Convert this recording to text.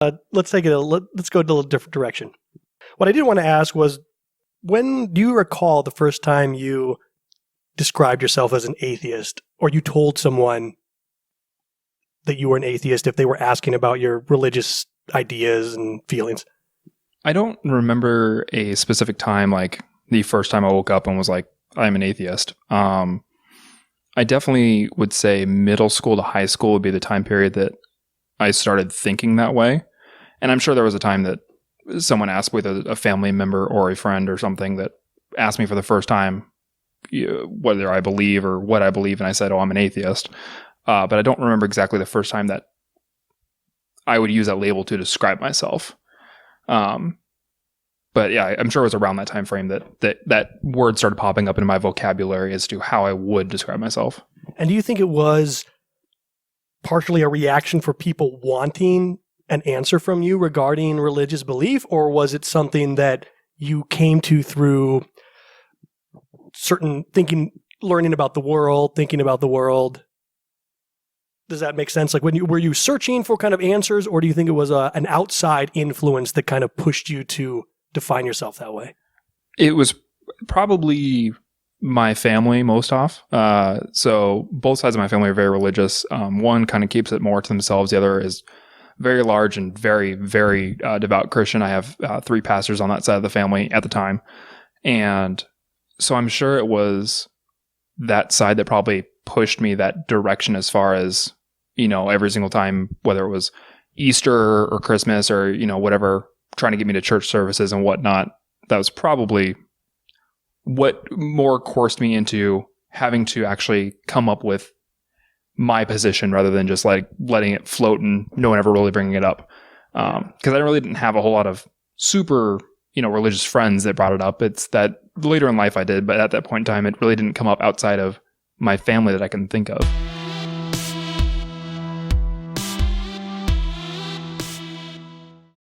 let's go in a little different direction. What I did want to ask was, when do you recall the first time you described yourself as an atheist, or you told someone that you were an atheist if they were asking about your religious ideas and feelings? I don't remember a specific time, like the first time I woke up and was like, I'm an atheist. I definitely would say middle school to high school would be the time period that I started thinking that way. And I'm sure there was a time that someone asked, whether a family member or a friend or something, that asked me for the first time whether I believe or what I believe. And I said, oh, I'm an atheist. But I don't remember exactly the first time that I would use that label to describe myself. But yeah, I'm sure it was around that time frame that word started popping up in my vocabulary as to how I would describe myself. And do you think it was partially a reaction for people wanting an answer from you regarding religious belief, or was it something that you came to through certain thinking, learning about the world, thinking about the world? Does that make sense? Like, were you searching for kind of answers, or do you think it was an outside influence that kind of pushed you to define yourself that way? It was probably my family most off. So both sides of my family are very religious. One kind of keeps it more to themselves. The other is very large and very, very devout Christian. I have 3 pastors on that side of the family at the time. And so I'm sure it was that side that probably pushed me that direction, as far as, every single time, whether it was Easter or Christmas or, whatever, trying to get me to church services and whatnot. That was probably what more coursed me into having to actually come up with my position rather than just like letting it float and no one ever really bringing it up. Because I really didn't have a whole lot of super, religious friends that brought it up. It's that later in life I did, but at that point in time, it really didn't come up outside of my family that I can think of.